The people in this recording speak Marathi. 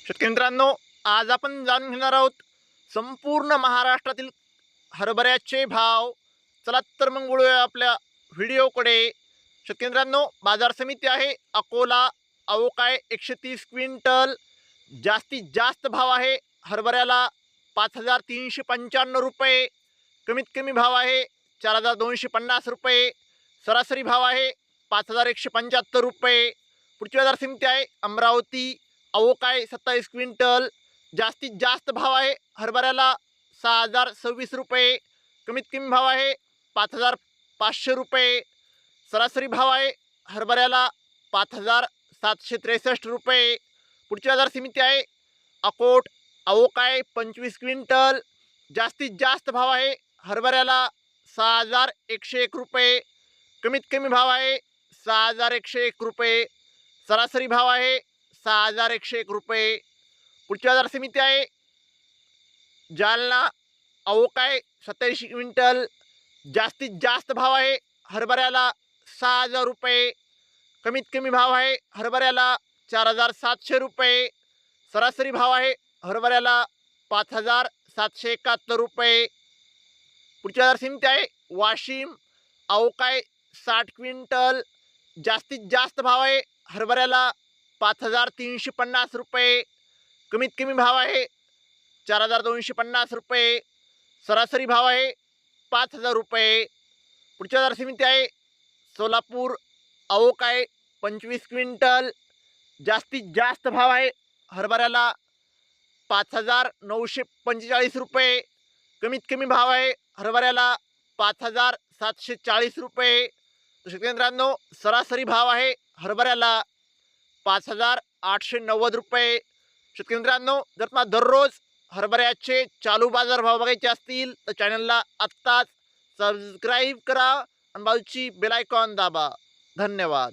शेतकरी मित्रांनो, आज आपण जाणून घेणार आहोत संपूर्ण महाराष्ट्रातील हरभऱ्याचे भाव. चला तर मग वळूया आपल्या व्हिडिओकडे. शेतकरी मित्रांनो, बाजार समिती आहे अकोला. अवकाळी 130 क्विंटल. जास्तीत जास्त भाव आहे हरभऱ्याला 5,395 रुपये. कमीत कमी भाव आहे 4,250 रुपये. सरासरी भाव आहे 5,175 रुपये. पुढची बाजार समिती आहे अमरावती. अवकाळी 27 क्विंटल. जास्तीत जास्त भाव आहे हरभऱ्याला 6,026 रुपये. कमीत कमी भाव आहे 5,500 रुपये. सरासरी भाव आहे हरभऱ्याला 5,763 रुपये. पुढची बाजार समिती आहे अकोट. अवकाळी 25 क्विंटल. जास्तीत जास्त भाव आहे हरभऱ्याला 6,101 रुपये. कमीत कमी भाव आहे 6,101 रुपये. सरासरी भाव आहे 6,101 रुपये. पुढची बाजार समिती आहे जालना. अवकाळी 87 क्विंटल. जास्तीत जास्त भाव आहे हरभऱ्याला 6,000 रुपये. कमीत कमी भाव आहे हरभऱ्याला 4,700 रुपये. सरासरी भाव आहे हरभऱ्याला 5,771 रुपये. पुढची बाजार समिती आहे वाशिम. अवकाळी 60 क्विंटल. जास्तीत जास्त भाव आहे हरभऱ्याला 5,350 रुपये. कमीत कमी भाव आहे 4,250 रुपये. सरासरी भाव आहे 5,000 रुपये. पुढची बाजार समिती आहे सोलापूर. अवकाळी 25 क्विंटल. जास्तीत जास्त भाव आहे हरभऱ्याला 5,945 रुपये. कमीत कमी भाव आहे हरभऱ्याला 5,740 रुपये. तर शेतकरी मित्रांनो, सरासरी भाव आहे हरभऱ्याला 5,890 रुपये. शेतकरी मित्रांनो, जर तुम्हाला दररोज हरभऱ्याचे चालू बाजार भाव बघायचे असतील तर चॅनलला आत्ताच सबस्क्राईब करा आणि बाजूची बेल आयकॉन दाबा. धन्यवाद.